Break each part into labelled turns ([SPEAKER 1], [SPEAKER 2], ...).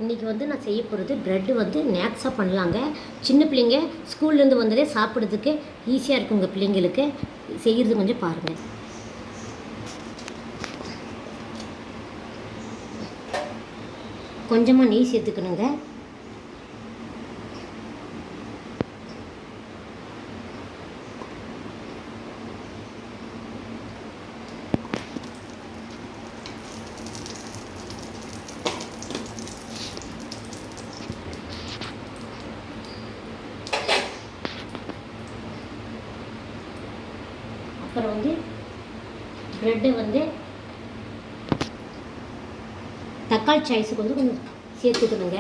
[SPEAKER 1] இன்றைக்கி வந்து நான் செய்ய போகிறது ப்ரெட்டு வந்து நேக்ஸாக பண்ணலாங்க. சின்ன பிள்ளைங்க ஸ்கூல்லேருந்து வந்ததே சாப்பிட்றதுக்கு ஈஸியாக இருக்குங்க. பிள்ளைங்களுக்கு செய்கிறது கொஞ்சம் பாருங்கள். கொஞ்சமாக நெய் சேர்த்துக்கணுங்க. அப்புறம் வந்து ப்ரெட்டை வந்து தக்காளி சாய்ஸுக்கு வந்து கொஞ்சம் சேர்த்துக்கணுங்க.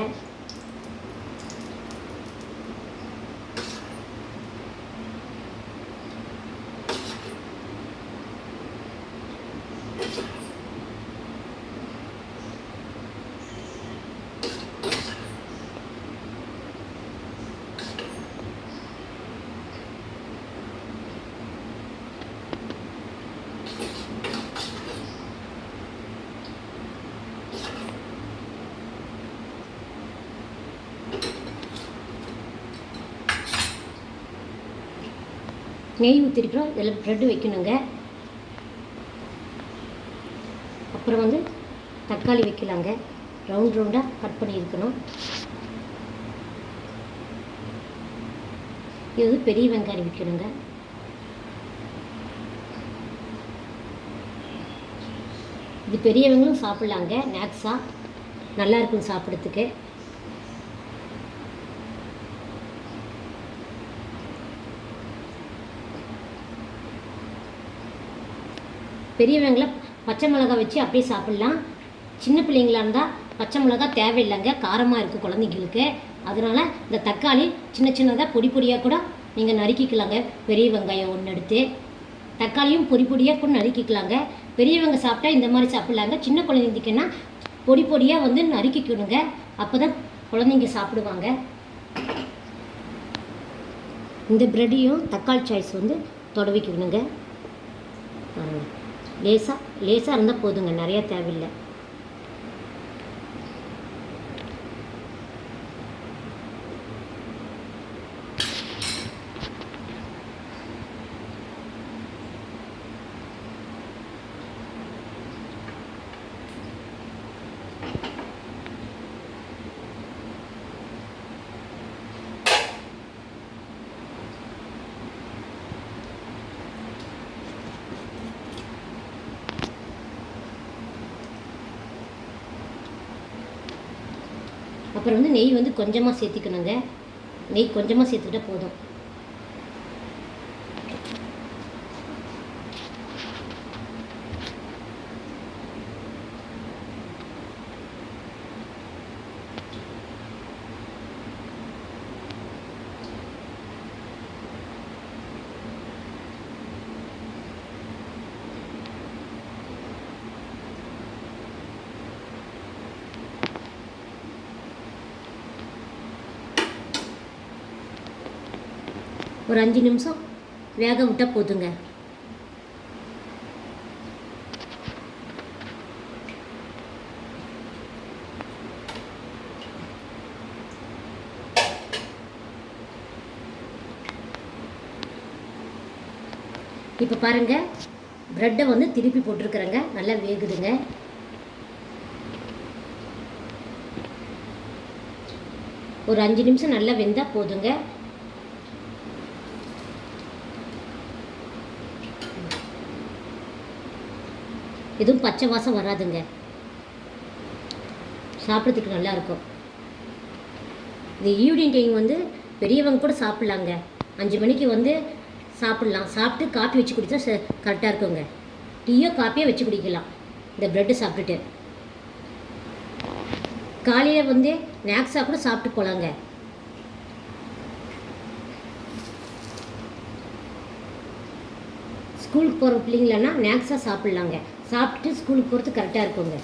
[SPEAKER 1] நெய் ஊற்றிருக்கிறோம். இதில் ப்ரெட்டு வைக்கணுங்க. அப்புறம் வந்து தக்காளி வைக்கலாங்க. ரவுண்ட் ரவுண்டாக கட் பண்ணியிருக்கணும். இது வந்து பெரிய வெங்காயம் வைக்கணுங்க. இது பெரியவங்களும் சாப்பிட்லாங்க. நேக்ஸாக நல்லா இருக்கும் சாப்பிட்றதுக்கு. பெரியவங்களை பச்சை மிளகா வச்சு அப்படியே சாப்பிட்லாம். சின்ன பிள்ளைங்களா இருந்தால் பச்சை மிளகா தேவையில்லைங்க, காரமாக இருக்குது குழந்தைங்களுக்கு. அதனால் இந்த தக்காளி சின்ன சின்னதாக பொடி பொடியாக கூட நீங்கள் நறுக்கிக்கலாங்க. பெரிய வெங்காயம் ஒன்று எடுத்து தக்காளியும் பொடி பொடியாக கூட நறுக்கிக்கலாங்க. பெரியவங்க சாப்பிட்டா இந்த மாதிரி சாப்பிட்லாங்க. சின்ன குழந்தைங்கன்னா பொடி பொடியாக வந்து நறுக்கிக்கணுங்க. அப்போ தான் குழந்தைங்க சாப்பிடுவாங்க. இந்த ப்ரெட்டையும் தக்காளி சாய்ஸ் வந்து தொடவிக்கணுங்க. லேசாக இருந்தால் போதுங்க, நிறையா தேவையில்லை. அப்புறம் வந்து நெய் வந்து கொஞ்சமாக சேர்த்துக்கணுங்க. நெய் கொஞ்சமாக சேர்த்துக்கிட்டால் போதும். ஒரு 5 நிமிஷம் வேக விட்டால் போதுங்க. இப்போ பாருங்கள், ப்ரெட்டை வந்து திருப்பி போட்டிருக்கிறேங்க. நல்லா வேகுதுங்க. ஒரு 5 நிமிஷம் நல்லா வெந்தால் போதுங்க. எதுவும் பச்சை வாசம் வராதுங்க. சாப்பிட்றதுக்கு நல்லாயிருக்கும். இந்த ஈவினிங் டைம் வந்து பெரியவங்க கூட சாப்பிட்லாங்க. 5 மணிக்கு வந்து சாப்பிட்லாம். சாப்பிட்டு காஃபி வச்சு குடித்தா கரெக்டாக இருக்குங்க. டீயோ காஃபியோ வச்சு குடிக்கலாம் இந்த ப்ரெட்டு சாப்பிட்டுட்டு. காலையில் வந்து ஸ்நாக்ஸாக கூட சாப்பிட்டு போகலாங்க. ஸ்கூலுக்கு போகிற பிள்ளைங்களன்னா ஸ்நாக்ஸாக சாப்பிட்லாங்க. சாப்பிட்டு ஸ்கூலுக்கு போகிறது கரெக்டாக இருக்குங்க.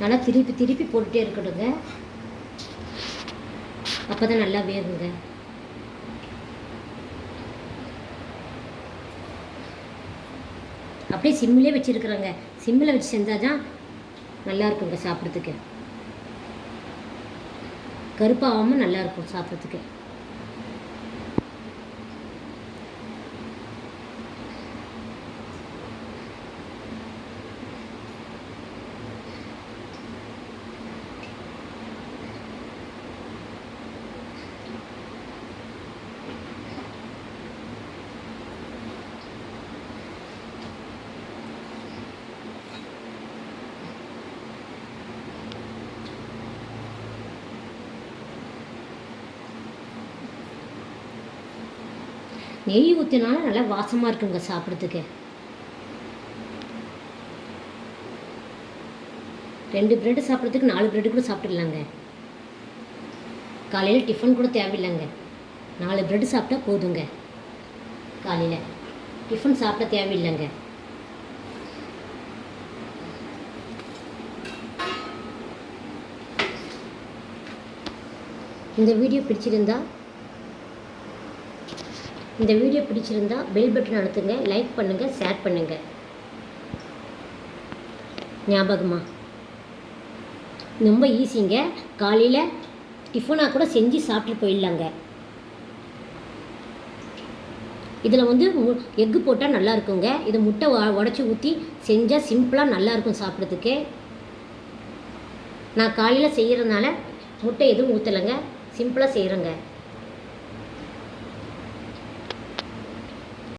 [SPEAKER 1] நல்லா திருப்பி திருப்பி போட்டுகிட்டே இருக்கணுங்க. அப்போ தான் நல்லா வேகுங்க. அப்படியே சிம்மிலே வச்சுருக்குறேங்க. சிம்மில் வச்சு செஞ்சால் தான் நல்லா இருக்குங்க சாப்பிட்றதுக்கு. கருப்பாகாமல் நல்லாயிருக்கும் சாப்பிட்றதுக்கு. நெய் ஊற்றினாலும் நல்லா வாசமாக இருக்குங்க சாப்பிட்றதுக்கு. 2 பிரெட்டு சாப்பிட்றதுக்கு 4 பிரெட்டு கூட சாப்பிட்டுடலாங்க. காலையில் டிஃபன் கூட தேவையில்லைங்க. 4 பிரெட்டு சாப்பிட்டா போதுங்க. காலையில் டிஃபன் சாப்பிட தேவையில்லைங்க. இந்த வீடியோ பிடிச்சிருந்தா பெல் பட்டன் அழுத்துங்க, லைக் பண்ணுங்கள், ஷேர் பண்ணுங்கள். ஞாபகமா ரொம்ப ஈஸிங்க. காலையில் டிஃபனாக கூட செஞ்சு சாப்பிட்டு போயிடலாங்க. இதில் வந்து எக்கு போட்டால் நல்லா இருக்குங்க. இது முட்டை உடச்சி ஊற்றி செஞ்சால் சிம்பிளாக நல்லாயிருக்கும் சாப்பிட்றதுக்கு. நான் காலையில் செய்கிறதுனால முட்டை எதுவும் ஊற்றலைங்க, சிம்பிளாக செய்கிறேங்க.